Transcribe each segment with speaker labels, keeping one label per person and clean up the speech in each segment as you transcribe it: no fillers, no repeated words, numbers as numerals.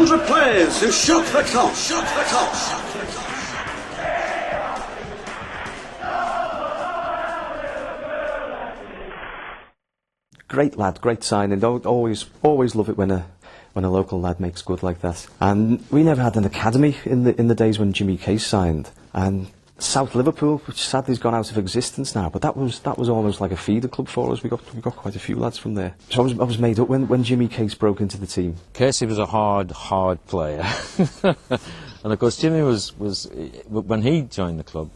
Speaker 1: 100 players who shook the club.
Speaker 2: Great lad, great signing. Always love it when a local lad makes good like that. And we never had an academy in the days when Jimmy Case signed. And South Liverpool, which sadly has gone out of existence now, but that was almost like a feeder club for us. We got quite a few lads from there. So I was made up when Jimmy Case broke into the team.
Speaker 3: Casey was a hard player, and of course Jimmy was when he joined the club,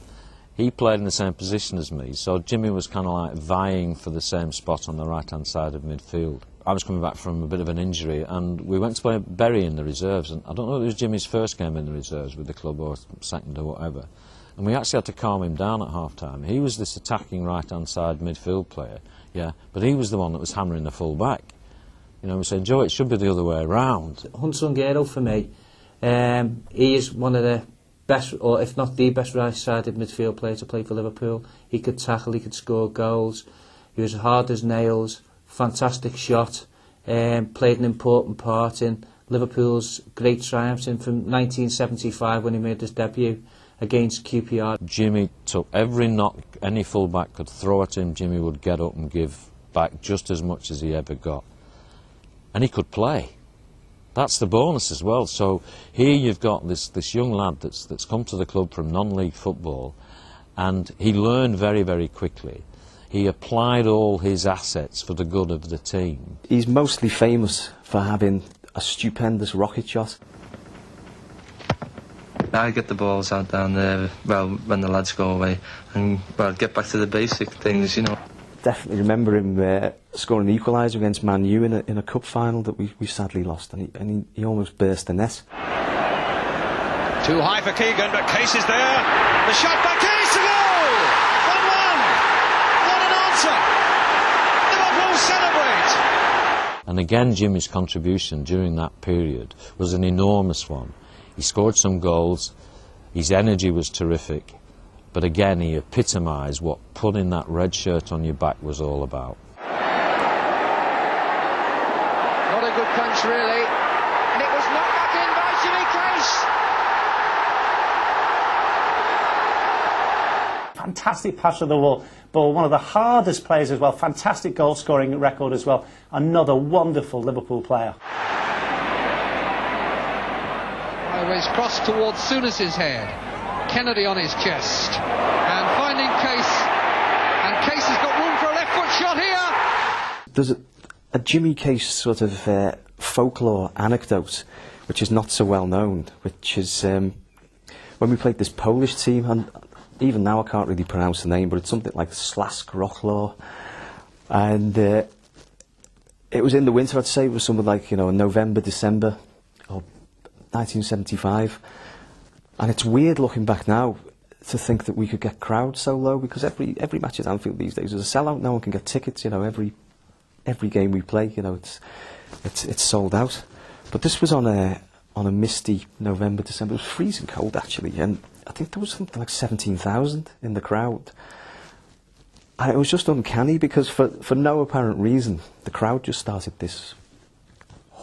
Speaker 3: he played in the same position as me. So Jimmy was kind of like vying for the same spot on the right-hand side of midfield. I was coming back from a bit of an injury, and we went to play Bury in the reserves. And I don't know if it was Jimmy's first game in the reserves with the club or second or whatever. And we actually had to calm him down at half-time. He was this attacking right-hand side midfield player, yeah, but he was the one that was hammering the full-back. You know, we said, Joe, it should be the other way around.
Speaker 4: Hudson Gero, for me, he is one of the best, or if not the best right-sided midfield player to play for Liverpool. He could tackle, he could score goals, he was hard as nails, fantastic shot, played an important part in Liverpool's great triumphs from 1975 when he made his debut against QPR.
Speaker 3: Jimmy took every knock any full-back could throw at him. Jimmy would get up and give back just as much as he ever got. And he could play. That's the bonus as well. So here you've got this young lad that's come to the club from non-league football, and he learned very, very quickly. He applied all his assets for the good of the team.
Speaker 2: He's mostly famous for having a stupendous rocket shot.
Speaker 5: I get the balls out down there, well, when the lads go away, and, well, get back to the basic things, you know.
Speaker 2: Definitely remember him scoring an equaliser against Man U in a cup final that we sadly lost, and he almost burst the net.
Speaker 6: Too high for Keegan, but Case is there. The shot by Case to goal! 1-1! What an answer! Liverpool celebrate!
Speaker 3: And again, Jimmy's contribution during that period was an enormous one. He scored some goals, his energy was terrific, but again he epitomised what putting that red shirt on your back was all about.
Speaker 7: Not a good punch really, and it was knocked back in by Jimmy Case.
Speaker 8: Fantastic pass of the ball, one of the hardest players as well, fantastic goal scoring record as well, another wonderful Liverpool player.
Speaker 7: He's crossed towards Souness's head, Kennedy on his chest, and finding Case, and Case has got room for a left foot shot here.
Speaker 2: There's a Jimmy Case sort of folklore anecdote which is not so well known, which is when we played this Polish team, and even now I can't really pronounce the name, but it's something like Slask Wroclaw, and it was in the winter. I'd say it was something like, you know, November, December, or 1975, and it's weird looking back now to think that we could get crowds so low, because every match at Anfield these days is a sellout. No one can get tickets. You know, every game we play, you know, it's sold out. But this was on a misty November, December. It was freezing cold actually, and I think there was something like 17,000 in the crowd. And it was just uncanny because for no apparent reason, the crowd just started this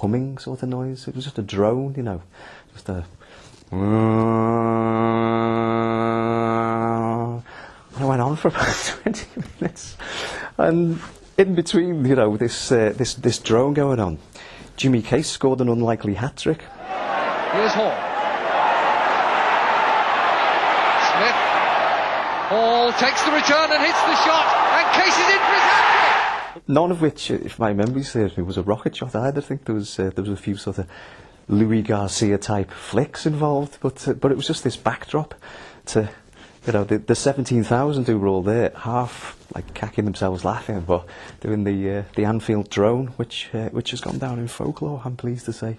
Speaker 2: humming sort of noise. It was just a drone, you know, just a. And I went on for about 20 minutes, and in between, you know, this drone going on, Jimmy Case scored an unlikely hat-trick.
Speaker 7: Here's Hall. Smith. Hall takes the return and hits the shot, and Case is in for his hat-trick.
Speaker 2: None of which, if my memory serves me, was a rocket shot either. I think there was a few sort of Louis Garcia type flicks involved, but it was just this backdrop to, you know, the 17,000 who were all there, half like cacking themselves laughing, but doing the Anfield drone, which has gone down in folklore, I'm pleased to say.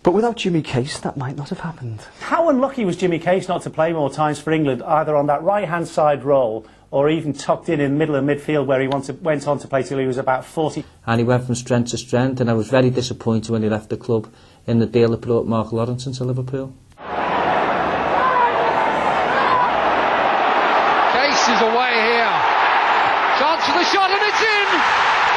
Speaker 2: But without Jimmy Case, that might not have happened.
Speaker 8: How unlucky was Jimmy Case not to play more times for England, either on that right-hand side role or even tucked in the middle of midfield, where he went on to play till he was about 40.
Speaker 4: And he went from strength to strength, and I was very disappointed when he left the club in the deal that brought Mark Lawrence to Liverpool.
Speaker 7: Case is away here. Chance for the shot, and it's in!